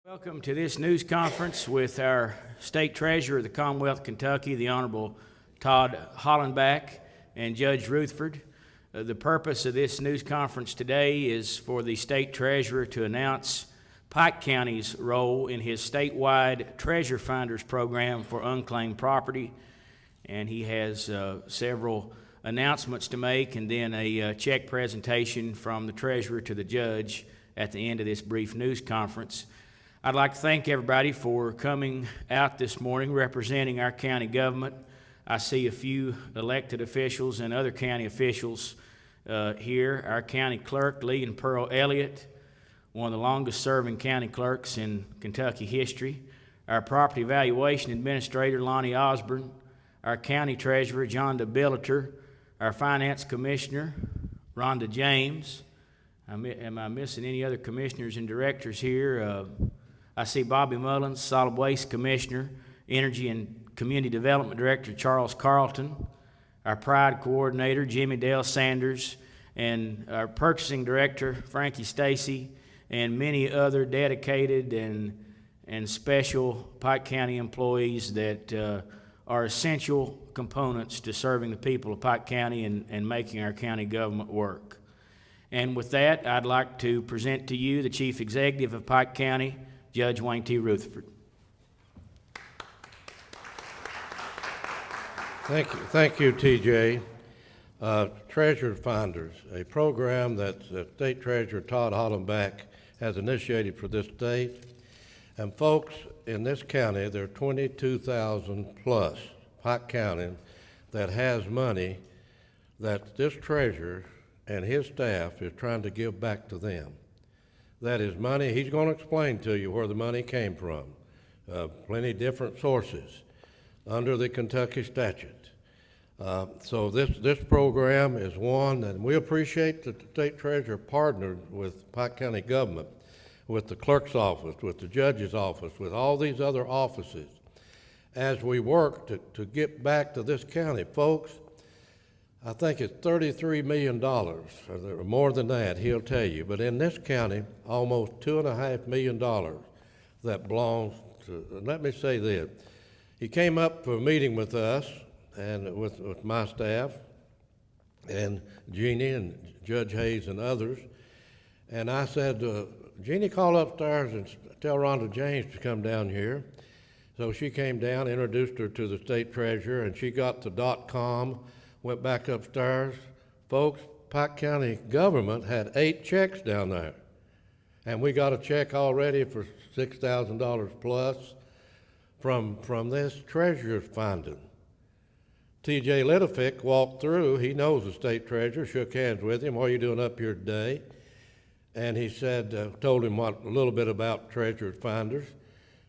Welcome to this news conference with our State Treasurer of the Commonwealth of Kentucky, the Honorable Todd Hollenbach, and Judge Rutherford. The purpose of this news conference today is for the State Treasurer to announce Pike County's role in his statewide Treasure Finders program for unclaimed property, and he has several announcements to make and then a check presentation from the Treasurer to the Judge at the end of this brief news conference. I'd like to thank everybody for coming out this morning representing our county government. I see a few elected officials and other county officials here. Our county clerk, Lee and Pearl Elliott, one of the longest serving county clerks in Kentucky history. Our property valuation administrator, Lonnie Osborne. Our county treasurer, John DeBilliter. Our finance commissioner, Rhonda James. Am I missing any other commissioners and directors here? I see Bobby Mullins, Solid Waste Commissioner, Energy and Community Development Director Charles Carlton, our Pride Coordinator Jimmy Dale Sanders, and our Purchasing Director Frankie Stacy, and many other dedicated and special Pike County employees that are essential components to serving the people of Pike County and making our county government work. And with that, I'd like to present to you the Chief Executive of Pike County, Judge Wayne T. Rutherford. Thank you, TJ. Treasure Finders, a program that State Treasurer Todd Hollenbach has initiated for this state. And folks, in this county, there are 22,000 plus Pike County that has money that this treasurer and his staff is trying to give back to them. That is money, he's going to explain to you where the money came from. Plenty different sources under the Kentucky statute. So this program is one, and we appreciate that the state treasurer partnered with Pike County government, with the clerk's office, with the judge's office, with all these other offices, as we work to get back to this county. Folks, I think it's $33 million, or more than that, he'll tell you. But in this county, almost $2.5 million that belongs to, let me say this. He came up for a meeting with us and with my staff and Jeannie and Judge Hayes and others. And I said, Jeannie, call upstairs and tell Rhonda James to come down here. So she came down, introduced her to the state treasurer, and she got the .com, went back upstairs. Folks, Pike County government had 8 checks down there. And we got a check already for $6,000 plus from this treasurer's finding. TJ Littifick walked through. He knows the state treasurer, shook hands with him. What are you doing up here today? And he said, told him a little bit about treasurer's finders.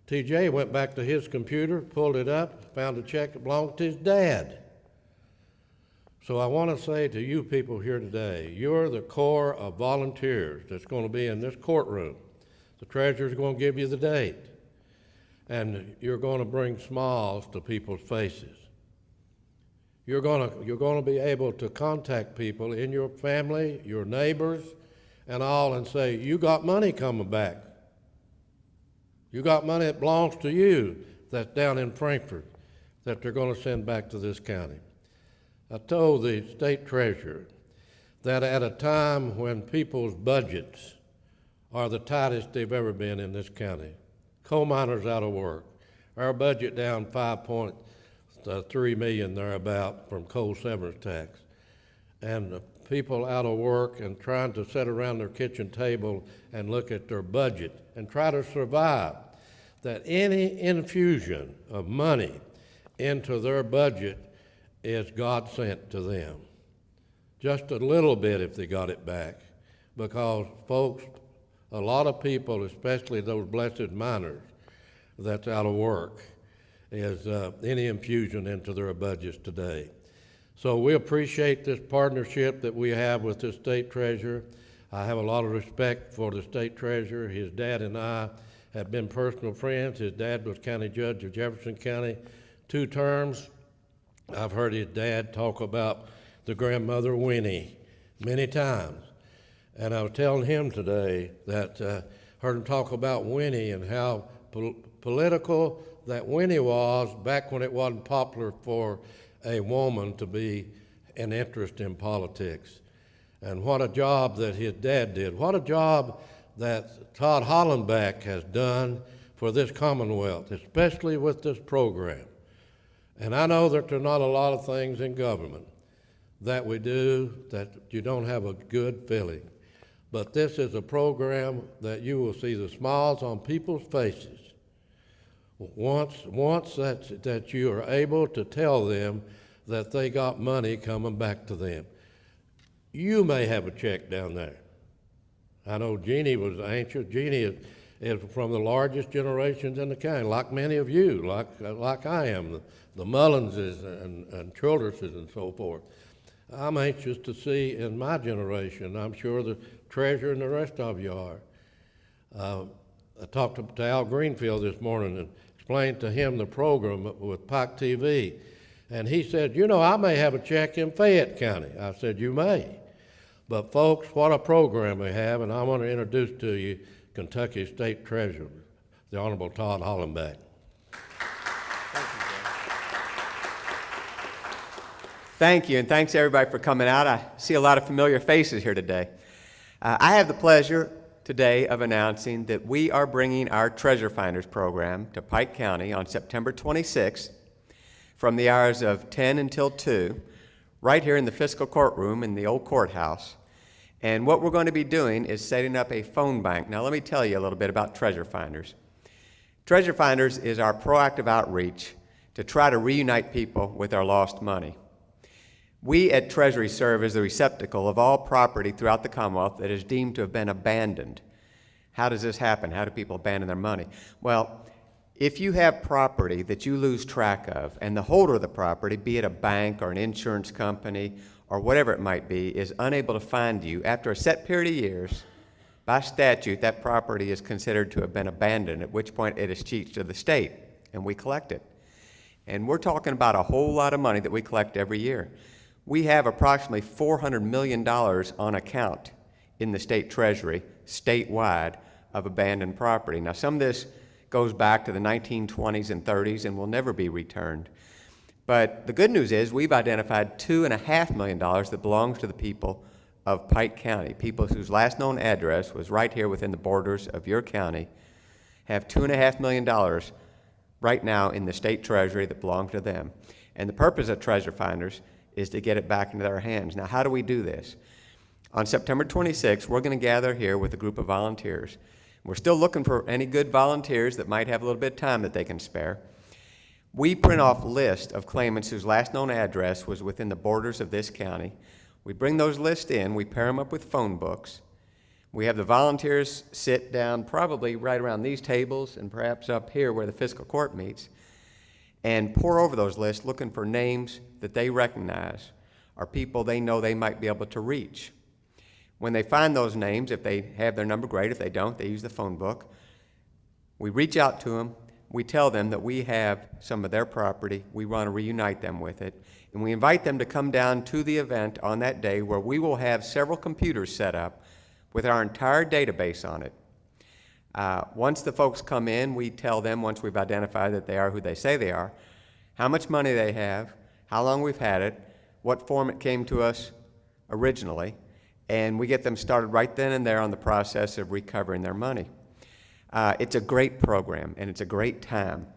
TJ went back to his computer, pulled it up, found a check that belonged to his dad. So I want to say to you people here today, you're the core of volunteers that's going to be in this courtroom. The treasurer's going to give you the date, and you're going to bring smiles to people's faces. You're going to be able to contact people in your family, your neighbors, and all, and say, you got money coming back. You got money that belongs to you that's down in Frankfort that they're going to send back to this county. I told the state treasurer that at a time when people's budgets are the tightest they've ever been in this county, coal miners out of work, our budget down $5.3 million thereabout from coal severance tax, and people out of work and trying to sit around their kitchen table and look at their budget and try to survive, that any infusion of money into their budget is God sent to them. Just a little bit if they got it back, because folks, a lot of people, especially those blessed miners that's out of work, is any infusion into their budgets today. So we appreciate this partnership that we have with the state treasurer. I have a lot of respect for the state treasurer. His dad and I have been personal friends. His dad was county judge of Jefferson County 2 terms. I've heard his dad talk about the grandmother Winnie many times. And I was telling him today that heard him talk about Winnie and how political that Winnie was back when it wasn't popular for a woman to be an interest in politics. And what a job that his dad did. What a job that Todd Hollenbach has done for this Commonwealth, especially with this program. And I know that there are not a lot of things in government that we do that you don't have a good feeling. But this is a program that you will see the smiles on people's faces once that you are able to tell them that they got money coming back to them. You may have a check down there. I know Jeannie was anxious. Jeannie is from the largest generations in the county, like many of you, like I am, the Mullenses and Childerses and so forth. I'm anxious to see in my generation. I'm sure the treasurer and the rest of you are. I talked to Al Greenfield this morning and explained to him the program with Pike TV. And he said, you know, I may have a check in Fayette County. I said, you may. But folks, what a program we have, and I want to introduce to you Kentucky State Treasurer, the Honorable Todd Hollenbach. Thank you, and thanks everybody for coming out. I see a lot of familiar faces here today. I have the pleasure today of announcing that we are bringing our Treasure Finders program to Pike County on September 26th from the hours of 10 until 2, right here in the fiscal courtroom in the old courthouse. And what we're going to be doing is setting up a phone bank. Now let me tell you a little bit about Treasure Finders. Treasure Finders is our proactive outreach to try to reunite people with our lost money. We at Treasury serve as the receptacle of all property throughout the Commonwealth that is deemed to have been abandoned. How does this happen? How do people abandon their money? Well, if you have property that you lose track of, and the holder of the property, be it a bank or an insurance company or whatever it might be, is unable to find you, after a set period of years, by statute, that property is considered to have been abandoned, at which point it is cheated to the state, and we collect it. And we're talking about a whole lot of money that we collect every year. We have approximately $400 million on account in the state treasury, statewide, of abandoned property. Now, some of this goes back to the 1920s and 30s and will never be returned. But the good news is we've identified $2.5 million that belongs to the people of Pike County, people whose last known address was right here within the borders of your county, have $2.5 million right now in the state treasury that belong to them. And the purpose of Treasure Finders is to get it back into their hands. Now, how do we do this? On September 26th, we're going to gather here with a group of volunteers. We're still looking for any good volunteers that might have a little bit of time that they can spare. We print off lists of claimants whose last known address was within the borders of this county. We bring those lists in, we pair them up with phone books. We have the volunteers sit down probably right around these tables and perhaps up here where the fiscal court meets and pore over those lists looking for names that they recognize or people they know they might be able to reach. When they find those names, if they have their number, great. If they don't, they use the phone book. We reach out to them. We tell them that we have some of their property. We want to reunite them with it. And we invite them to come down to the event on that day where we will have several computers set up with our entire database on it. Once the folks come in, we tell them, once we've identified that they are who they say they are, how much money they have, how long we've had it, what form it came to us originally, and we get them started right then and there on the process of recovering their money. It's a great program, and it's a great time.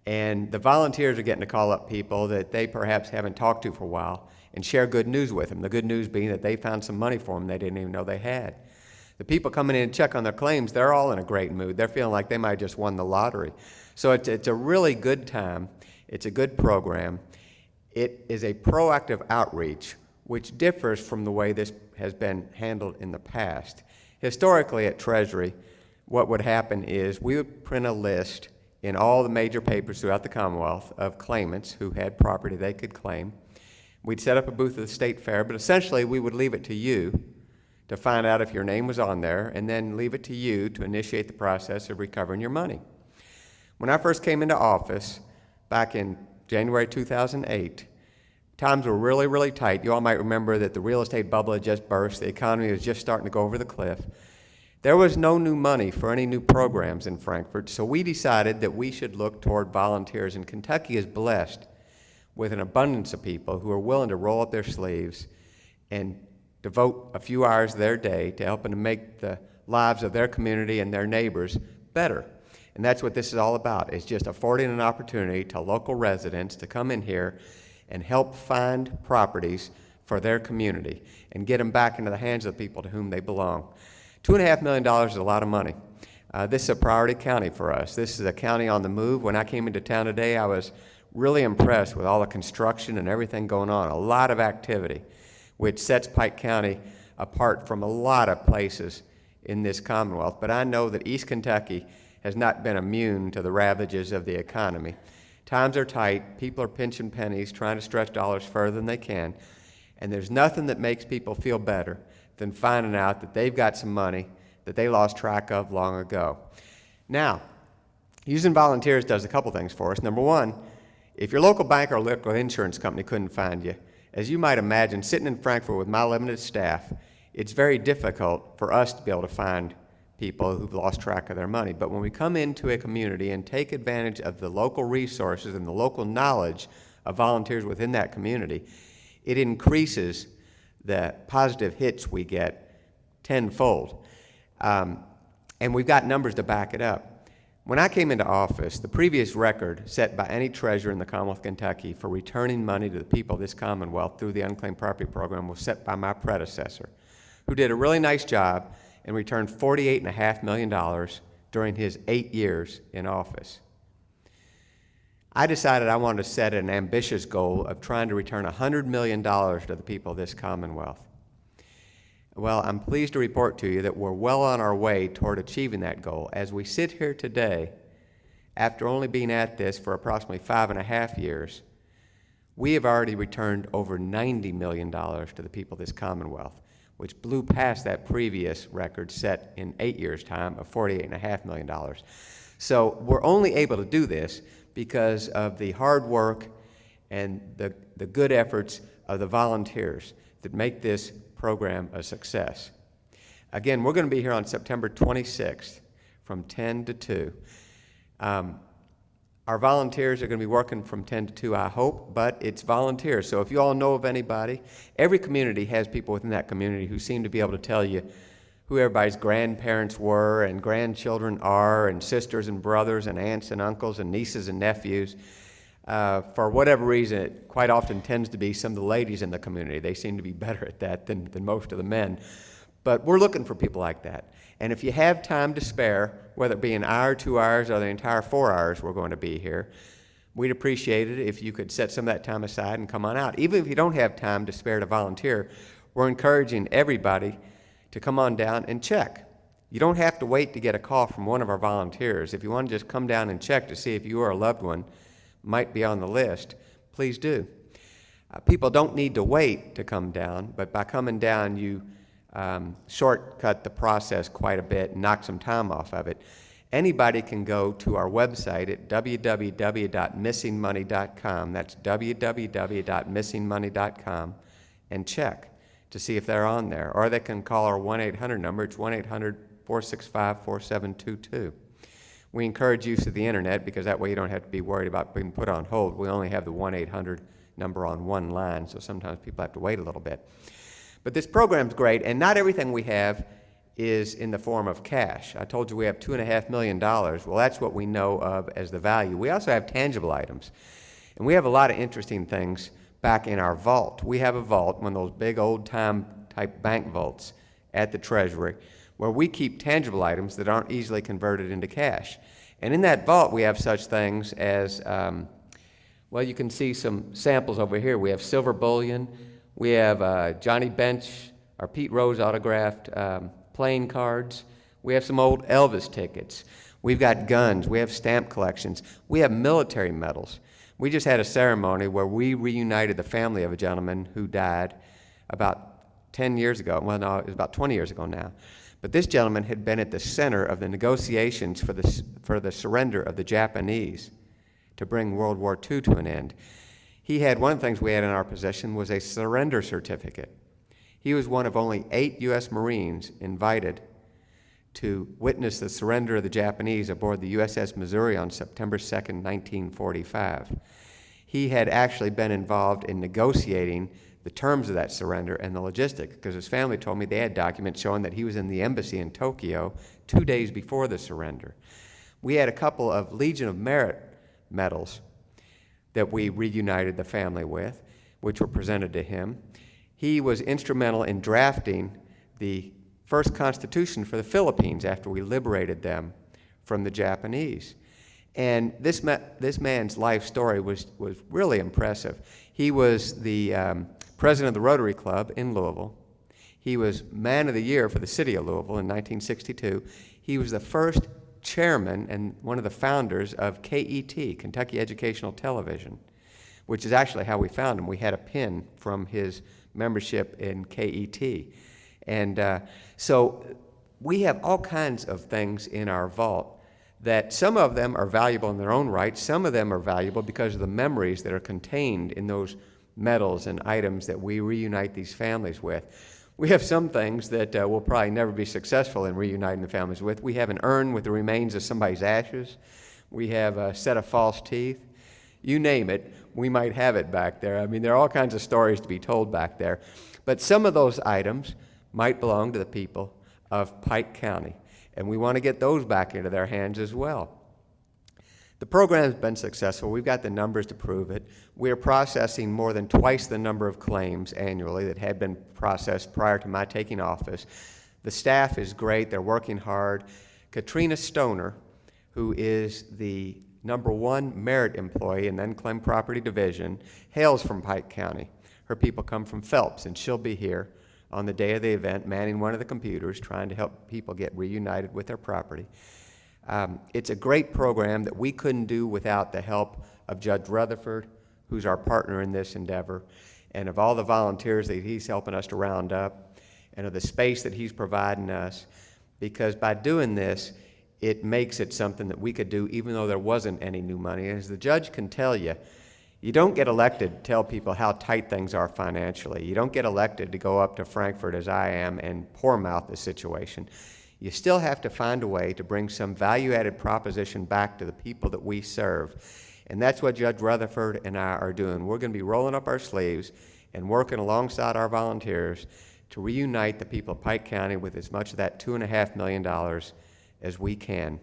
And the volunteers are getting to call up people that they perhaps haven't talked to for a while and share good news with them. The good news being that they found some money for them they didn't even know they had. The people coming in and check on their claims, they're all in a great mood. They're feeling like they might have just won the lottery. So it's a really good time. It's a good program. It is a proactive outreach, which differs from the way this has been handled in the past. Historically at Treasury, what would happen is we would print a list in all the major papers throughout the Commonwealth of claimants who had property they could claim. We'd set up a booth at the state fair, but essentially we would leave it to you to find out if your name was on there, and then leave it to you to initiate the process of recovering your money. When I first came into office back in January 2008, times were really, really tight. You all might remember that the real estate bubble had just burst. The economy was just starting to go over the cliff. There was no new money for any new programs in Frankfort, so we decided that we should look toward volunteers. And Kentucky is blessed with an abundance of people who are willing to roll up their sleeves and devote a few hours of their day to helping to make the lives of their community and their neighbors better. And that's what this is all about. It's just affording an opportunity to local residents to come in here and help find properties for their community and get them back into the hands of the people to whom they belong. $2.5 million is a lot of money. This is a priority county for us. This is a county on the move. When I came into town today, I was really impressed with all the construction and everything going on, a lot of activity, which sets Pike County apart from a lot of places in this Commonwealth. But I know that East Kentucky has not been immune to the ravages of the economy. Times are tight, people are pinching pennies, trying to stretch dollars further than they can, and there's nothing that makes people feel better than finding out that they've got some money that they lost track of long ago. Now, using volunteers does a couple things for us. Number one, if your local bank or local insurance company couldn't find you, as you might imagine, sitting in Frankfort with my limited staff, it's very difficult for us to be able to find people who've lost track of their money. But when we come into a community and take advantage of the local resources and the local knowledge of volunteers within that community, it increases the positive hits we get tenfold. And we've got numbers to back it up. When I came into office, the previous record set by any treasurer in the Commonwealth of Kentucky for returning money to the people of this Commonwealth through the Unclaimed Property Program was set by my predecessor, who did a really nice job and returned $48.5 million during his 8 years in office. I decided I wanted to set an ambitious goal of trying to return $100 million to the people of this Commonwealth. Well, I'm pleased to report to you that we're well on our way toward achieving that goal. As we sit here today, after only being at this for approximately 5.5 years, we have already returned over $90 million to the people of this Commonwealth, which blew past that previous record set in 8 years' time of $48.5 million. So we're only able to do this because of the hard work and the good efforts of the volunteers that make this program a success. Again, we're going to be here on September 26th from 10 to 2. Our volunteers are going to be working from 10 to 2, I hope, but it's volunteers. So if you all know of anybody, every community has people within that community who seem to be able to tell you who everybody's grandparents were and grandchildren are and sisters and brothers and aunts and uncles and nieces and nephews. For whatever reason, it quite often tends to be some of the ladies in the community. They seem to be better at that than most of the men. But we're looking for people like that. And if you have time to spare, whether it be an hour, 2 hours, or the entire 4 hours we're going to be here, we'd appreciate it if you could set some of that time aside and come on out. Even if you don't have time to spare to volunteer, we're encouraging everybody to come on down and check. You don't have to wait to get a call from one of our volunteers. If you want to just come down and check to see if you or a loved one might be on the list, please do. People don't need to wait to come down, but by coming down, you shortcut the process quite a bit and knock some time off of it. Anybody can go to our website at www.missingmoney.com. That's www.missingmoney.com and check to see if they're on there. Or they can call our 1-800 number. It's 1-800-465-4722. We encourage use of the internet because that way you don't have to be worried about being put on hold. We only have the 1-800 number on one line, so sometimes people have to wait a little bit. But this program's great, and not everything we have is in the form of cash. I told you we have $2.5 million. Well, that's what we know of as the value. We also have tangible items, and we have a lot of interesting things back in our vault. We have a vault, one of those big old-time type bank vaults at the Treasury, where we keep tangible items that aren't easily converted into cash. And in that vault, we have such things as, well, you can see some samples over here. We have silver bullion. We have Johnny Bench or Pete Rose autographed playing cards. We have some old Elvis tickets. We've got guns. We have stamp collections. We have military medals. We just had a ceremony where we reunited the family of a gentleman who died about 10 years ago. Well, no, it was about 20 years ago now. But this gentleman had been at the center of the negotiations for the surrender of the Japanese to bring World War II to an end. He had, one of the things we had in our possession was a surrender certificate. He was one of only 8 U.S. Marines invited to witness the surrender of the Japanese aboard the USS Missouri on September 2nd, 1945. He had actually been involved in negotiating the terms of that surrender and the logistics, because his family told me they had documents showing that he was in the embassy in Tokyo 2 days before the surrender. We had a couple of Legion of Merit medals that we reunited the family with, which were presented to him. He was instrumental in drafting the first constitution for the Philippines after we liberated them from the Japanese. And this man's life story was really impressive. He was the president of the Rotary Club in Louisville. He was Man of the Year for the city of Louisville in 1962. He was the first chairman and one of the founders of KET, Kentucky Educational Television, which is actually how we found him. We had a pin from his membership in KET. And so we have all kinds of things in our vault that some of them are valuable in their own right. Some of them are valuable because of the memories that are contained in those medals and items that we reunite these families with. We have some things that we'll probably never be successful in reuniting the families with. We have an urn with the remains of somebody's ashes. We have a set of false teeth. You name it, we might have it back there. I mean, there are all kinds of stories to be told back there. But some of those items might belong to the people of Pike County, and we want to get those back into their hands as well. The program's been successful. We've got the numbers to prove it. We are processing more than twice the number of claims annually that had been processed prior to my taking office. The staff is great. They're working hard. Katrina Stoner, who is the #1 merit employee in the Unclaimed Property Division, hails from Pike County. Her people come from Phelps, and she'll be here on the day of the event, manning one of the computers, trying to help people get reunited with their property. It's a great program that we couldn't do without the help of Judge Rutherford, who's our partner in this endeavor, and of all the volunteers that he's helping us to round up, and of the space that he's providing us, because by doing this, it makes it something that we could do even though there wasn't any new money. As the judge can tell you, you don't get elected to tell people how tight things are financially. You don't get elected to go up to Frankfurt, as I am, and poor-mouth the situation. You still have to find a way to bring some value-added proposition back to the people that we serve. And that's what Judge Rutherford and I are doing. We're going to be rolling up our sleeves and working alongside our volunteers to reunite the people of Pike County with as much of that $2.5 million as we can.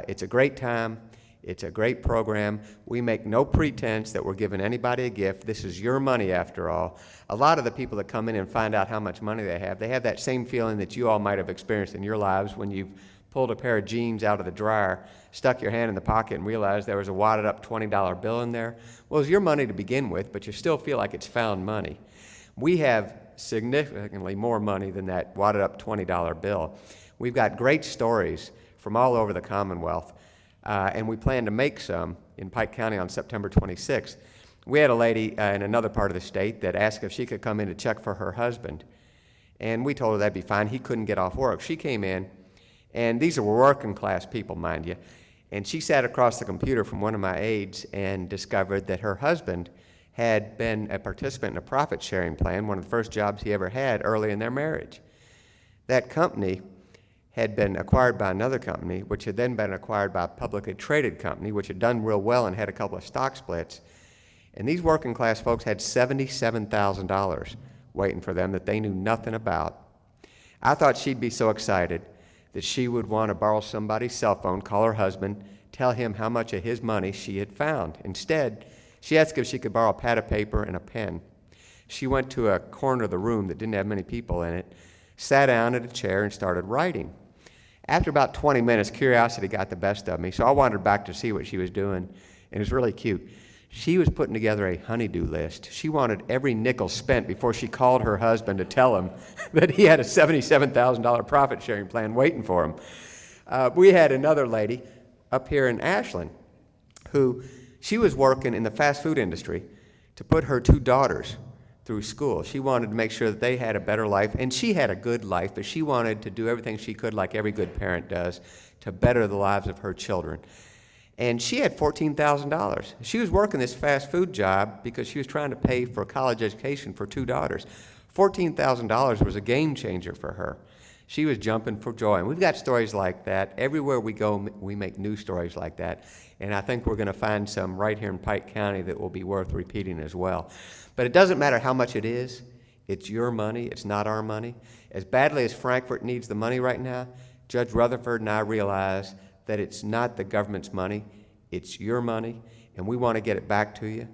It's a great time. It's a great program. We make no pretense that we're giving anybody a gift. This is your money, after all. A lot of the people that come in and find out how much money they have that same feeling that you all might have experienced in your lives when you've pulled a pair of jeans out of the dryer, stuck your hand in the pocket, and realized there was a wadded up $20 bill in there. Well, it's your money to begin with, but you still feel like it's found money. We have significantly more money than that wadded up $20 bill. We've got great stories from all over the Commonwealth. And we plan to make some in Pike County on September 26th. We had a lady in another part of the state that asked if she could come in to check for her husband. And we told her that'd be fine. He couldn't get off work. She came in, and these are working class people, mind you, and she sat across the computer from one of my aides and discovered that her husband had been a participant in a profit-sharing plan, one of the first jobs he ever had early in their marriage. That company had been acquired by another company, which had then been acquired by a publicly traded company, which had done real well and had a couple of stock splits. And these working class folks had $77,000 waiting for them that they knew nothing about. I thought she'd be so excited that she would want to borrow somebody's cell phone, call her husband, tell him how much of his money she had found. Instead, she asked if she could borrow a pad of paper and a pen. She went to a corner of the room that didn't have many people in it, sat down at a chair, and started writing. After about 20 minutes, curiosity got the best of me, so I wandered back to see what she was doing, and it was really cute. She was putting together a honey-do list. She wanted every nickel spent before she called her husband to tell him that he had a $77,000 profit-sharing plan waiting for him. We had another lady up here in Ashland who, she was working in the fast food industry to put her 2 daughters through school. She wanted to make sure that they had a better life, and she had a good life, but she wanted to do everything she could, like every good parent does, to better the lives of her children. And she had $14,000. She was working this fast food job because she was trying to pay for a college education for 2 daughters. $14,000 was a game changer for her. She was jumping for joy. And we've got stories like that. Everywhere we go, we make new stories like that. And I think we're going to find some right here in Pike County that will be worth repeating as well. But it doesn't matter how much it is. It's your money. It's not our money. As badly as Frankfort needs the money right now, Judge Rutherford and I realize that it's not the government's money. It's your money, and we want to get it back to you.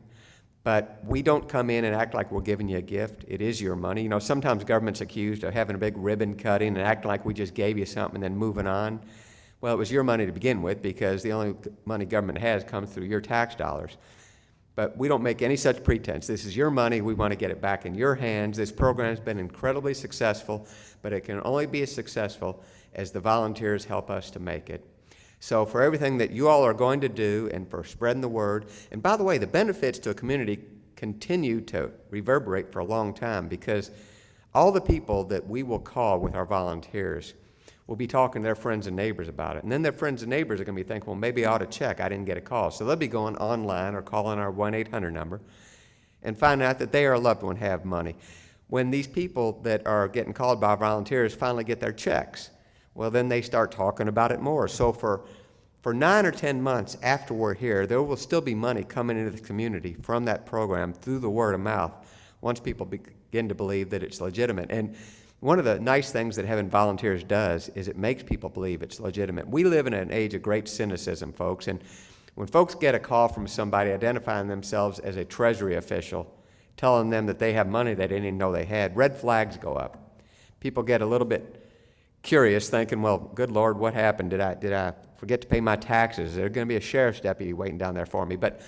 But we don't come in and act like we're giving you a gift. It is your money. You know, sometimes government's accused of having a big ribbon cutting and acting like we just gave you something and then moving on. Well, it was your money to begin with because the only money government has comes through your tax dollars. But we don't make any such pretense. This is your money. We want to get it back in your hands. This program has been incredibly successful, but it can only be as successful as the volunteers help us to make it. So for everything that you all are going to do and for spreading the word, and by the way, the benefits to a community continue to reverberate for a long time because all the people that we will call with our volunteers will be talking to their friends and neighbors about it. And then their friends and neighbors are going to be thinking, well, maybe I ought to check. I didn't get a call. So they'll be going online or calling our 1-800 number and find out that they or a loved one have money. When these people that are getting called by volunteers finally get their checks, well, then they start talking about it more. So for 9 or 10 months after we're here, there will still be money coming into the community from that program through the word of mouth once people begin to believe that it's legitimate. And one of the nice things that having volunteers does is it makes people believe it's legitimate. We live in an age of great cynicism, folks, and when folks get a call from somebody identifying themselves as a Treasury official, telling them that they have money they didn't even know they had, red flags go up. People get a little bit curious, thinking, well, good Lord, what happened? Did I forget to pay my taxes? Is there going to be a sheriff's deputy waiting down there for me? But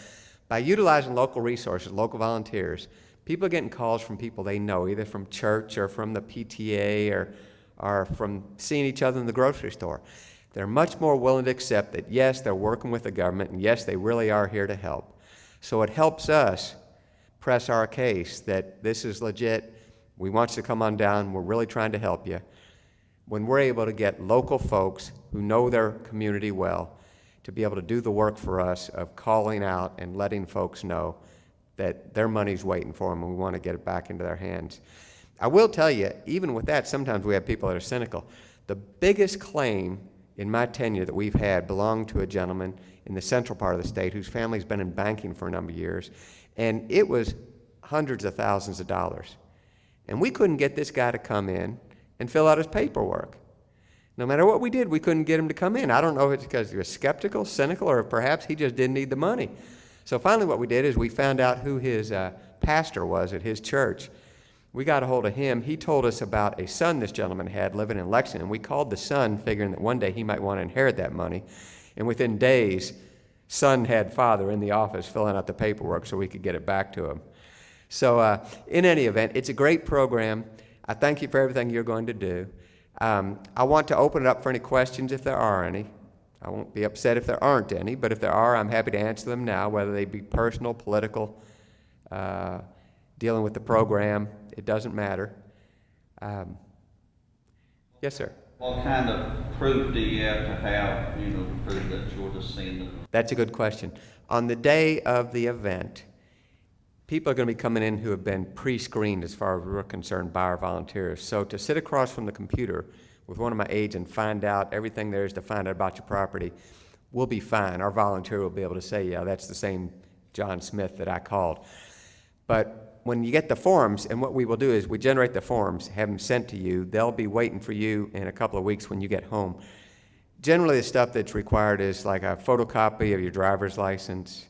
by utilizing local resources, local volunteers, people are getting calls from people they know, either from church or from the PTA or from seeing each other in the grocery store. They're much more willing to accept that, yes, they're working with the government, and yes, they really are here to help. So it helps us press our case that this is legit. We want you to come on down. We're really trying to help you. When we're able to get local folks who know their community well to be able to do the work for us of calling out and letting folks know that their money's waiting for them and we want to get it back into their hands. I will tell you, even with that, sometimes we have people that are cynical. The biggest claim in my tenure that we've had belonged to a gentleman in the central part of the state whose family's been in banking for a number of years, and it was hundreds of thousands of dollars. And we couldn't get this guy to come in and fill out his paperwork. No matter what we did, we couldn't get him to come in. I don't know if it's because he was skeptical, cynical, or perhaps he just didn't need the money. So finally what we did is we found out who his pastor was at his church. We got a hold of him. He told us about a son this gentleman had living in Lexington. We called the son figuring that one day he might want to inherit that money. And within days, son had father in the office filling out the paperwork so we could get it back to him. So in any event, it's a great program. I thank you for everything you're going to do. I want to open it up for any questions if there are any. I won't be upset if there aren't any, but if there are, I'm happy to answer them now, whether they be personal, political, dealing with the program. It doesn't matter. Yes, sir. What kind of proof do you have to prove that you're the sender? That's a good question. On the day of the event, people are going to be coming in who have been pre-screened as far as we're concerned by our volunteers. So to sit across from the computer with one of my aides and find out everything there is to find out about your property, we'll be fine. Our volunteer will be able to say, yeah, that's the same John Smith that I called. But when you get the forms, and what we will do is we generate the forms, have them sent to you. They'll be waiting for you in a couple of weeks when you get home. Generally, the stuff that's required is like a photocopy of your driver's license.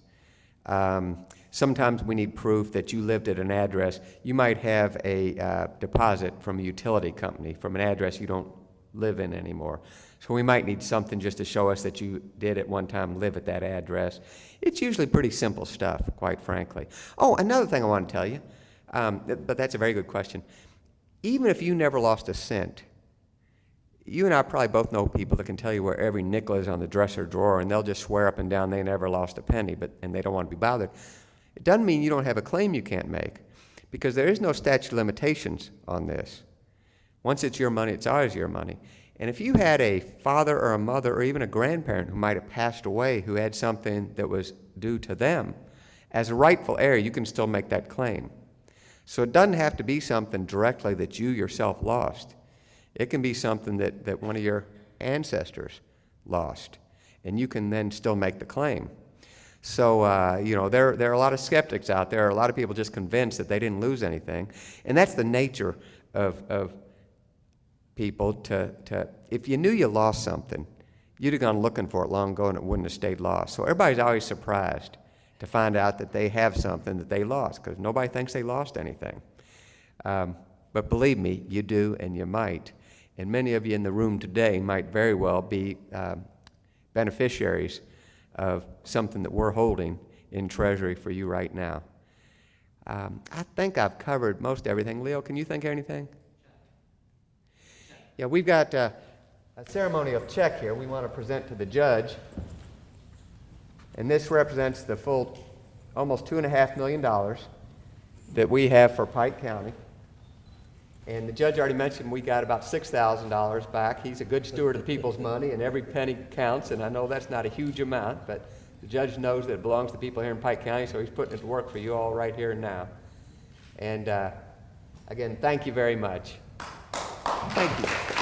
Sometimes we need proof that you lived at an address. You might have a deposit from a utility company from an address you don't live in anymore. So we might need something just to show us that you did at one time live at that address. It's usually pretty simple stuff, quite frankly. Oh, another thing I want to tell you, but that's a very good question. Even if you never lost a cent, you and I probably both know people that can tell you where every nickel is on the dresser drawer, and they'll just swear up and down they never lost a penny, and they don't want to be bothered. It doesn't mean you don't have a claim you can't make, because there is no statute of limitations on this. Once it's your money, it's always your money. And if you had a father or a mother or even a grandparent who might have passed away who had something that was due to them, as a rightful heir, you can still make that claim. So it doesn't have to be something directly that you yourself lost. It can be something that one of your ancestors lost, and you can then still make the claim. So, you know, there are a lot of skeptics out there, a lot of people just convinced that they didn't lose anything. And that's the nature of people if you knew you lost something, you'd have gone looking for it long ago and it wouldn't have stayed lost. So everybody's always surprised to find out that they have something that they lost, because nobody thinks they lost anything. But believe me, you do and you might. And many of you in the room today might very well be beneficiaries of something that we're holding in Treasury for you right now. I think I've covered most everything. Leo, can you think of anything? Yeah, we've got a ceremonial check here we want to present to the judge. And this represents the full almost $2.5 million that we have for Pike County. And the judge already mentioned we got about $6,000 back. He's a good steward of people's money, and every penny counts, and I know that's not a huge amount, but the judge knows that it belongs to people here in Pike County, so he's putting it to work for you all right here and now. And again, thank you very much. Thank you.